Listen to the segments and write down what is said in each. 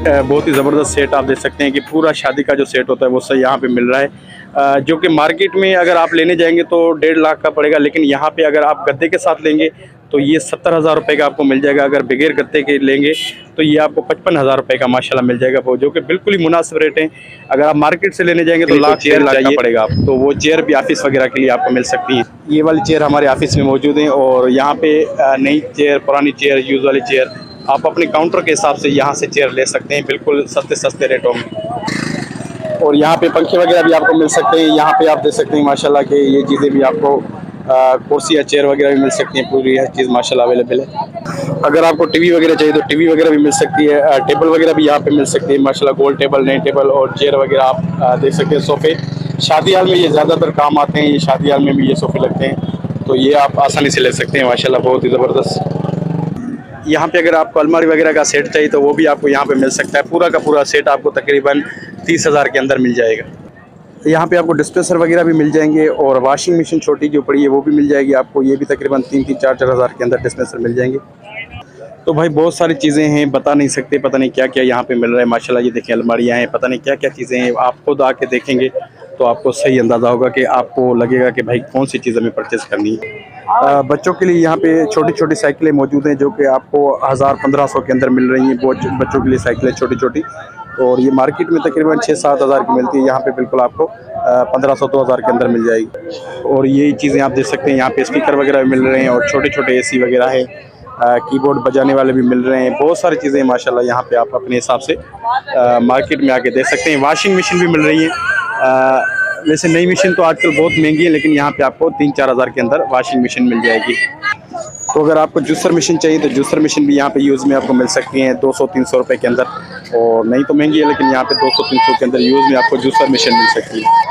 बहुत ही ज़बरदस्त सेट आप देख सकते हैं कि पूरा शादी का जो सेट होता है वो सही यहाँ पे मिल रहा है, जो कि मार्केट में अगर आप लेने जाएंगे तो 1.5 लाख का पड़ेगा, लेकिन यहाँ पे अगर आप गद्दे के साथ लेंगे तो ये 70,000 रुपये का आपको मिल जाएगा। अगर बगैर गद्दे के लेंगे तो ये आपको 55,000 रुपये का माशाल्लाह मिल जाएगा, वो जो कि बिल्कुल ही मुनासिब रेट है। अगर आप मार्केट से लेने जाएंगे तो लाख 1.5 लाख का पड़ेगा आप, तो वो चेयर भी ऑफिस वगैरह के लिए आपको मिल सकती है। ये वाली चेयर हमारे ऑफिस में मौजूद है, और यहाँ पे नई चेयर, पुरानी चेयर, यूज़ वाली चेयर आप अपने काउंटर के हिसाब से यहाँ से चेयर ले सकते हैं बिल्कुल सस्ते रेटों में। और यहाँ पे पंखे वगैरह भी आपको मिल सकते हैं। यहाँ पे आप देख सकते हैं माशाल्लाह कि ये चीज़ें भी आपको कुर्सी या चेयर वगैरह भी मिल सकती हैं, पूरी हर चीज़ माशाल्लाह अवेलेबल है। अगर आपको टीवी वगैरह चाहिए तो टीवी वगैरह भी मिल सकती है, टेबल वगैरह भी यहाँ पे मिल सकती है माशाल्लाह, गोल टेबल, नई टेबल और चेयर वगैरह आप देख सकते हैं। सोफ़े शादी हाल में ये ज़्यादातर काम आते हैं, ये शादी हाल में भी ये सोफ़े लगते हैं, तो ये आप आसानी से ले सकते हैं माशाल्लाह, बहुत ही ज़बरदस्त। यहाँ पे अगर आपको अलमारी वगैरह का सेट चाहिए तो वो भी आपको यहाँ पे मिल सकता है। पूरा का पूरा सेट आपको तकरीबन 30,000 के अंदर मिल जाएगा। यहाँ पे आपको डिस्पेंसर वगैरह भी मिल जाएंगे, और वॉशिंग मशीन छोटी जो पड़ी है वो भी मिल जाएगी आपको, ये भी तकरीबन 3-4 हज़ार के अंदर डिस्पेंसर मिल जाएंगे। तो भाई बहुत सारी चीज़ें हैं, बता नहीं सकते, पता नहीं क्या क्या यहाँ पे मिल रहा है माशाल्लाह। ये देखिए अलमारियाँ हैं, पता नहीं क्या क्या चीज़ें हैं, आप खुद आके देखेंगे तो आपको सही अंदाज़ा होगा कि आपको लगेगा कि भाई कौन सी चीज़ हमें परचेज़ करनी है। बच्चों के लिए यहाँ पे छोटी छोटी साइकिलें मौजूद हैं जो कि आपको 1000-1500 के अंदर मिल रही हैं। बच्चों के लिए साइकिलें छोटी छोटी, और ये मार्केट में तकरीबन 6-7 हज़ार की मिलती है, यहाँ पे बिल्कुल आपको 1500-2000 के अंदर मिल जाएगी। और ये चीज़ें आप देख सकते हैं, यहाँ पे स्पीकर वगैरह भी मिल रहे हैं, और छोटे छोटे AC वगैरह है, कीबोर्ड बजाने वाले भी मिल रहे हैं। बहुत सारी चीज़ें माशाल्लाह यहाँ पे आप अपने हिसाब से मार्केट में आके देख सकते हैं। वॉशिंग मशीन भी मिल रही है, वैसे नई मशीन तो आजकल बहुत महंगी है, लेकिन यहाँ पे आपको 3-4 हज़ार के अंदर वॉशिंग मशीन मिल जाएगी। तो अगर आपको जूसर मशीन चाहिए तो जूसर मशीन भी यहाँ पे यूज़ में आपको मिल सकती है 200-300 रुपये के अंदर, और नहीं तो महंगी है, लेकिन यहाँ पे 200-300 के अंदर यूज़ में आपको जूसर मशीन मिल सकती है।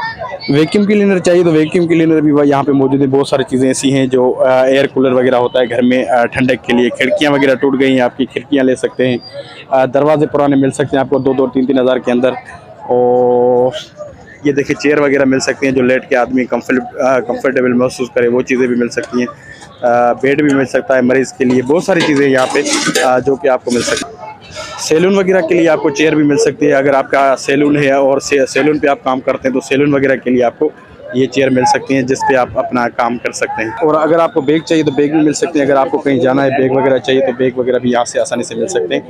वैक्यूम क्लीनर चाहिए तो वैक्यूम क्लीनर भी यहाँ पे मौजूद है। बहुत सारी चीज़ें ऐसी हैं जो एयर कूलर वगैरह होता है घर में ठंडक के लिए, खिड़कियाँ वगैरह टूट गई हैं आपकी, खिड़कियाँ ले सकते हैं। दरवाजे पुराने मिल सकते हैं आपको 2-3 हज़ार के अंदर। और ये देखिए चेयर वगैरह मिल सकती हैं जो लेट के आदमी कंफर्टेबल महसूस करे, वो चीज़ें भी मिल सकती हैं। बेड भी मिल सकता है मरीज़ के लिए। बहुत सारी चीज़ें यहाँ पे जो कि आपको मिल सकती है। सैलून वगैरह के लिए आपको चेयर भी मिल सकती है। अगर आपका सैलून है और सैलून पे आप काम करते हैं तो सैलून वगैरह के लिए आपको ये चेयर मिल सकती हैं जिस पे आप अपना काम कर सकते हैं। और अगर आपको बैग चाहिए तो बैग भी मिल सकते हैं। अगर आपको कहीं जाना है, बैग वगैरह चाहिए तो बैग वगैरह भी यहाँ से आसानी से मिल सकते हैं।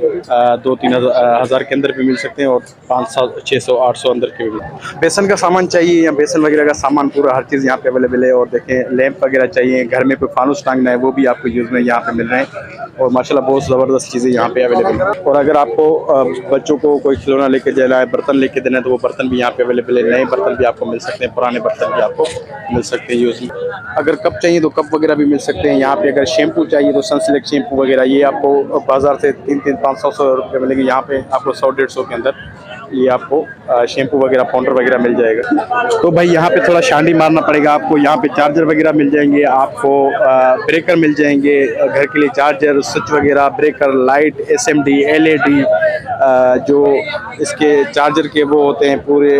2-3 हज़ार के अंदर भी मिल सकते हैं, और 500-600-800 अंदर के भी। बेसन का सामान चाहिए या बेसन वगैरह का सामान, पूरा हर चीज़ यहाँ पे अवेलेबल है। और देखें लैंप वगैरह चाहिए, घर में कोई फानूस टांगना है वो भी आपको यूज़ में यहाँ पे मिल रहे हैं। और माशाल्लाह बहुत ज़बरदस्त चीज़ें यहाँ पे अवेलेबल है। और अगर आपको बच्चों को कोई खिलौना लेके जाना है, बर्तन लेके देना है, तो वो बर्तन भी यहाँ पे अवेलेबल है। नए बर्तन भी आपको मिल सकते हैं, पुराने बर्तन भी आपको मिल सकते हैं यूज़ में। अगर कप चाहिए तो कप वगैरह भी मिल सकते हैं यहाँ पे। अगर शैम्पू चाहिए तो सनसिल्क शैम्पू वगैरह, ये आपको बाज़ार से 300-500 रुपये मिलेंगे, यहाँ पे आपको 100-150 के अंदर ये आपको शैम्पू वगैरह, पाउडर वगैरह मिल जाएगा। तो भाई यहाँ पे थोड़ा शांडी मारना पड़ेगा आपको। यहाँ पे चार्जर वगैरह मिल जाएंगे आपको, ब्रेकर मिल जाएंगे घर के लिए, चार्जर, स्विच वगैरह, ब्रेकर, लाइट, SMD, LED, जो इसके चार्जर के वो होते हैं पूरे,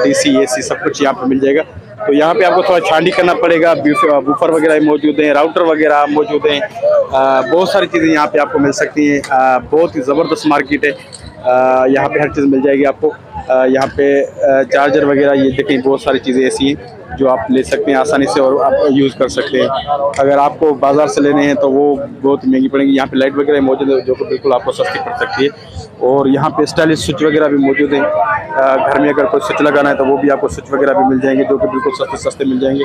DC, AC सब कुछ यहाँ पे मिल जाएगा। तो यहाँ पे आपको थोड़ा छांडी करना पड़ेगा। बूफर वगैरह मौजूद हैं, राउटर वगैरह मौजूद हैं। बहुत सारी चीज़ें यहाँ पे आपको मिल सकती हैं। बहुत ही ज़बरदस्त मार्केट है, यहाँ पे हर चीज़ मिल जाएगी आपको। यहाँ पे चार्जर वगैरह, ये देखें बहुत सारी चीज़ें ऐसी हैं जो आप ले सकते हैं आसानी से और आप यूज़ कर सकते हैं। अगर आपको बाज़ार से लेने हैं तो वो बहुत महंगी पड़ेंगी। यहाँ पे लाइट वगैरह मौजूद है जो कि बिल्कुल आपको सस्ती पड़ सकती है। और यहाँ पे स्टाइलिश स्विच वगैरह भी मौजूद हैं। घर में अगर कोई स्विच लगाना है तो वो भी आपको स्विच वगैरह भी मिल जाएंगे जो कि बिल्कुल सस्ते मिल जाएंगे।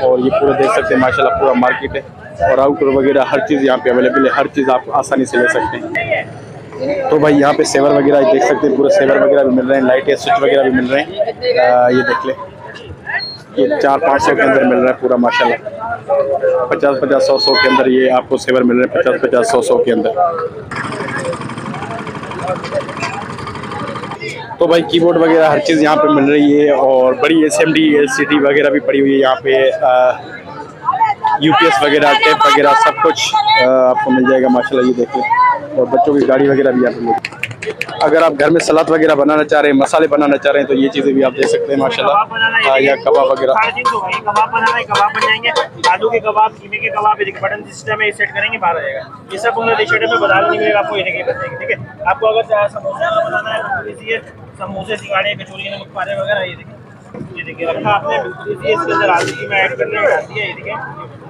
और ये पूरा देख सकते हैं माशाल्लाह पूरा मार्केट है, और आउटर वगैरह हर चीज़ यहाँ पे अवेलेबल है। हर चीज़ आप आसानी से ले सकते हैं। तो भाई यहाँ पे सेवर वगैरह देख सकते हैं, पूरे सेवर वगैरह भी मिल रहे हैं, लाइट स्विच वगैरह भी मिल रहे हैं। ये देख लें, ये 400-500 के अंदर मिल रहा है पूरा माशाल्लाह। 50-50-100 के अंदर ये आपको सेवर मिल रहे हैं, 50-50-100 के अंदर। तो भाई कीबोर्ड वगैरह हर चीज़ यहाँ पे मिल रही है, और बड़ी SMD, LCD वगैरह भी पड़ी हुई है यहाँ पे। UPS वगैरह, टेप वगैरह सब कुछ आपको मिल जाएगा माशाल्लाह। ये देखिए, और बच्चों की गाड़ी वगैरह भी यहाँ पे मिल अगर आप घर में सलाद वगैरह बनाना चाह रहे हैं, मसाले बनाना चाह रहे हैं, तो ये चीज़ें भी आप दे सकते हैं माशाल्लाह। या कबाब वगैरह, कबाब बनाना है, कबाब बन जाएंगे। आलू के कबाब, कीमे के कबाब, ये देखिए बटन सिस्टम है, सेट करेंगे बाहर आ जाएगा। ये सब टी-शर्ट में बाजार नहीं मिलेगा आपको, ये देखिए बन जाएंगे। ठीक है, आपको अगर समोसा बनाना है तो लीजिए, समोसे, सिंगाड़े, कचौड़ी, नमक पारे वगैरह, ये देखिए रखा आपने। इसके अंदर आलू की मैं ऐड करने आती है, ये देखिए।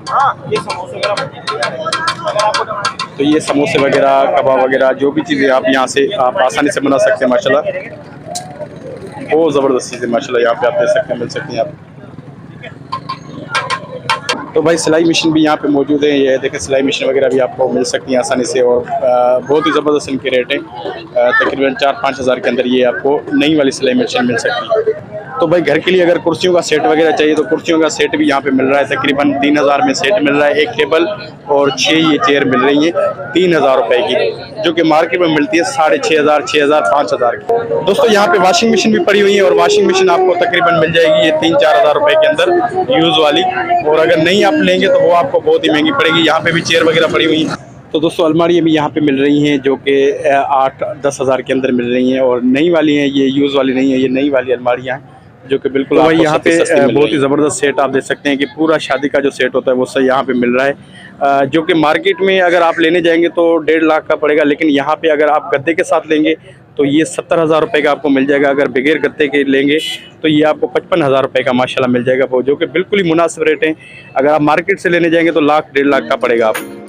हाँ, ये समोसे वगैरह अगर आपको तो ये समोसे वगैरह, कबाब वगैरह, जो भी चीज़ें आप यहाँ से आप आसानी से बना सकते हैं माशाल्लाह। बहुत ज़बरदस्त चीज़ें माशाल्लाह यहाँ पे आप दे सकते हैं, मिल सकती हैं आप। तो भाई सिलाई मशीन भी यहाँ पे मौजूद है। ये देखें, सिलाई मशीन वगैरह भी आपको मिल सकती है आसानी से, और बहुत ही ज़बरदस्त इनके रेट हैं। तकरीबन 4-5 हज़ार के अंदर ये आपको नई वाली सिलाई मशीन मिल सकती है। तो भाई घर के लिए अगर कुर्सियों का सेट वगैरह चाहिए तो कुर्सियों का सेट भी यहाँ पे मिल रहा है। तकरीबन 3000 में सेट मिल रहा है, एक टेबल और 6 ये चेयर मिल रही हैं 3000 रुपए की, जो कि मार्केट में मिलती है 6500, 6000, 5000 की। दोस्तों यहाँ पे वॉशिंग मशीन भी पड़ी हुई है, और वॉशिंग मशीन आपको तकरीबन मिल जाएगी ये 3-4 हज़ार रुपए के अंदर यूज़ वाली। और अगर नहीं आप लेंगे तो वो आपको बहुत ही महंगी पड़ेगी। यहाँ पे भी चेयर वगैरह पड़ी हुई हैं। तो दोस्तों अलमारियाँ भी यहाँ पे मिल रही हैं, जो कि 8-10 हज़ार के अंदर मिल रही हैं, और नई वाली हैं, ये यूज़ वाली नहीं है, ये नई वाली अलमारियाँ हैं, जो कि बिल्कुल तो भाई यहाँ पे बहुत ही ज़बरदस्त सेट आप देख सकते हैं कि पूरा शादी का जो सेट होता है वो सब यहाँ पे मिल रहा है। जो कि मार्केट में अगर आप लेने जाएंगे तो 1.5 लाख का पड़ेगा, लेकिन यहाँ पे अगर आप गद्दे के साथ लेंगे तो ये 70,000 रुपये का आपको मिल जाएगा। अगर बगैर गद्दे के लेंगे तो ये आपको 55,000 रुपये का माशाल्लाह मिल जाएगा, वो जो कि बिल्कुल ही मुनासिब रेट है। अगर आप मार्केट से लेने जाएंगे तो 1.5 लाख का पड़ेगा आपको।